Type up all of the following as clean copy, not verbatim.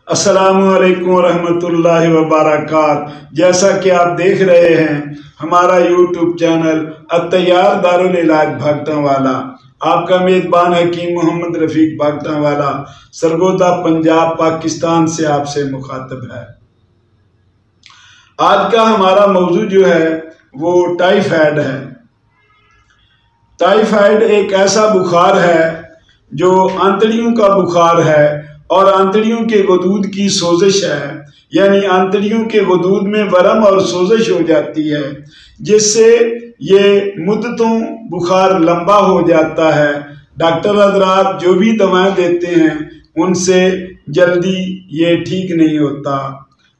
अस्सलामुअलैकुम रहमतुल्लाहि व बरकातहू। जैसा कि आप देख रहे हैं हमारा यूट्यूब चैनल अत्तैयार दारुल इलाज भागटावाला, आपका मेज़बान हकीम मोहम्मद रफीक भागटावाला सरगोदा पंजाब पाकिस्तान से आपसे मुखातब है। आज का हमारा मौजू जो है वो टाइफाइड है। टाइफाइड एक ऐसा बुखार है जो आंतड़ियों का बुखार है और आंतड़ियों के गदूद की सोजिश है, यानी आंतड़ियों के गदूद में वरम और सोजिश हो जाती है, जिससे ये मुद्दतों बुखार लंबा हो जाता है। डॉक्टर हजरात जो भी दवाएं देते हैं उनसे जल्दी ये ठीक नहीं होता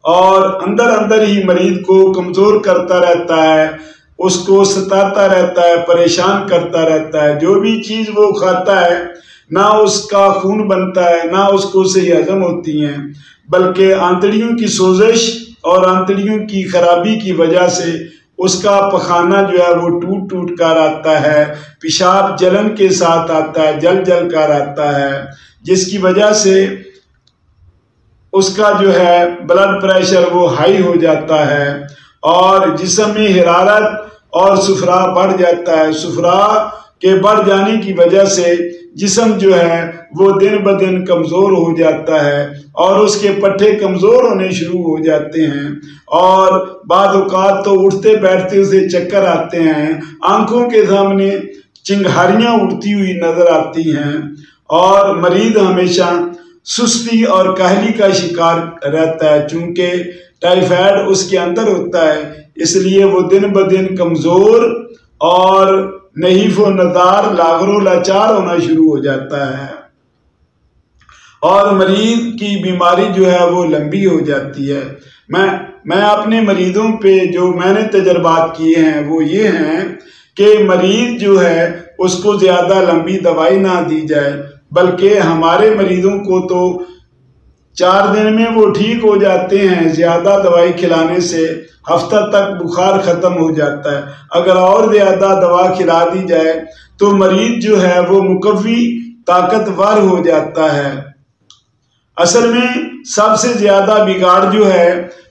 और अंदर अंदर ही मरीज को कमज़ोर करता रहता है, उसको सताता रहता है, परेशान करता रहता है। जो भी चीज़ वो खाता है ना उसका खून बनता है, ना उसको सही हजम होती हैं, बल्कि आंतड़ियों की सोजिश और आंतड़ियों की खराबी की वजह से उसका पखाना जो है वो टूट टूट कर आता है, पेशाब जलन के साथ आता है, जल जल कर आता है, जिसकी वजह से उसका जो है ब्लड प्रेशर वो हाई हो जाता है और जिस्म में हरारत और सुफरा बढ़ जाता है। सुफरा के बढ़ जाने की वजह से जिस्म जो है वो दिन ब दिन कमज़ोर हो जाता है और उसके पट्टे कमज़ोर होने शुरू हो जाते हैं और बाद औक़ात तो उठते बैठते उसे चक्कर आते हैं, आंखों के सामने चिंगारियाँ उड़ती हुई नज़र आती हैं और मरीज हमेशा सुस्ती और काहली का शिकार रहता है। चूँकि टाइफाइड उसके अंदर होता है, इसलिए वो दिन ब दिन कमज़ोर और नहीफ व नदार लागरो लाचार होना शुरू हो जाता है और मरीज की बीमारी जो है वो लंबी हो जाती है। मैं अपने मरीजों पे जो मैंने तजर्बात किए हैं वो ये हैं कि मरीज जो है उसको ज़्यादा लंबी दवाई ना दी जाए, बल्कि हमारे मरीजों को तो 4 दिन में वो ठीक हो जाते हैं। ज़्यादा दवाई खिलाने से हफ्ता तक बुखार ख़त्म हो जाता है। अगर और ज़्यादा दवा खिला दी जाए तो मरीज जो है वो मुकव्वी ताकतवर हो जाता है। असल में सबसे ज़्यादा बिगाड़ जो है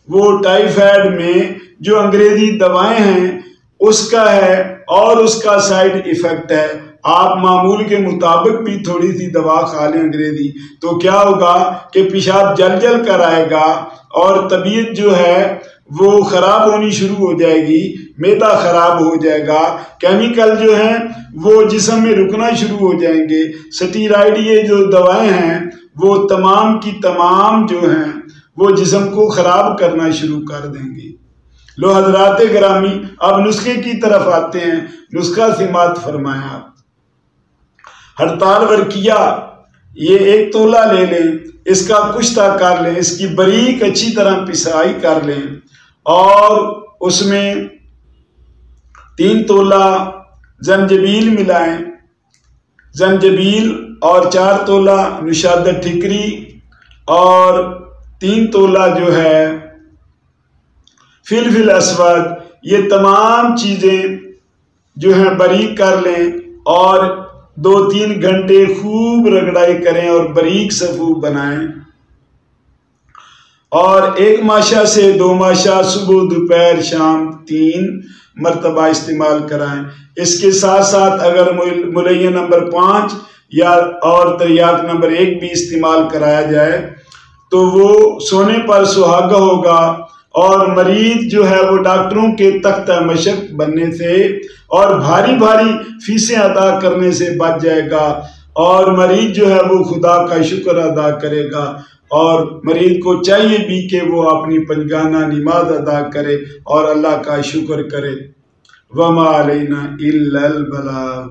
वो टाइफाइड में जो अंग्रेज़ी दवाएं हैं उसका है और उसका साइड इफ़ेक्ट है। आप मामूल के मुताबिक भी थोड़ी सी दवा खा लें अंग्रेज़ी तो क्या होगा कि पेशाब जल जल कर आएगा और तबीयत जो है वो ख़राब होनी शुरू हो जाएगी, मैदा ख़राब हो जाएगा, केमिकल जो हैं वो जिस्म में रुकना शुरू हो जाएंगे। स्टेरॉइड ये जो दवाएं हैं वो तमाम की तमाम जो हैं वो जिस्म को ख़राब करना शुरू कर देंगी। लो हजरात गिरामी, अब नुस्खे की तरफ आते हैं। नुस्खा सिमात फरमाया आप। हड़ताल वर्किया ये 1 तोला ले लें, इसका कुश्ता कर लें, इसकी बारीक अच्छी तरह पिसाई कर लें और उसमें 3 तोला जंजबील मिलाएं, जंजबील और 4 तोला नुशादत ठिकरी और 3 तोला जो है फिलफिल असवद, ये तमाम चीज़ें जो हैं बारीक कर लें और 2-3 घंटे खूब रगड़ाई करें और बारीक सफ़ूफ बनाएं और 1 माशा से 2 माशा सुबह दोपहर शाम 3 मरतबा इस्तेमाल कराएं। इसके साथ साथ अगर मुलैया नंबर 5 या और तरियाक नंबर 1 भी इस्तेमाल कराया जाए तो वो सोने पर सुहागा होगा और मरीज जो है वो डॉक्टरों के तख्त मशक बनने से और भारी भारी फीसें अदा करने से बच जाएगा और मरीज जो है वो खुदा का शुक्र अदा करेगा और मरीज को चाहिए भी कि वो अपनी पंजगाना नमाज अदा करे और अल्लाह का शुक्र करे। वमा अलैना इल्लल बलाग।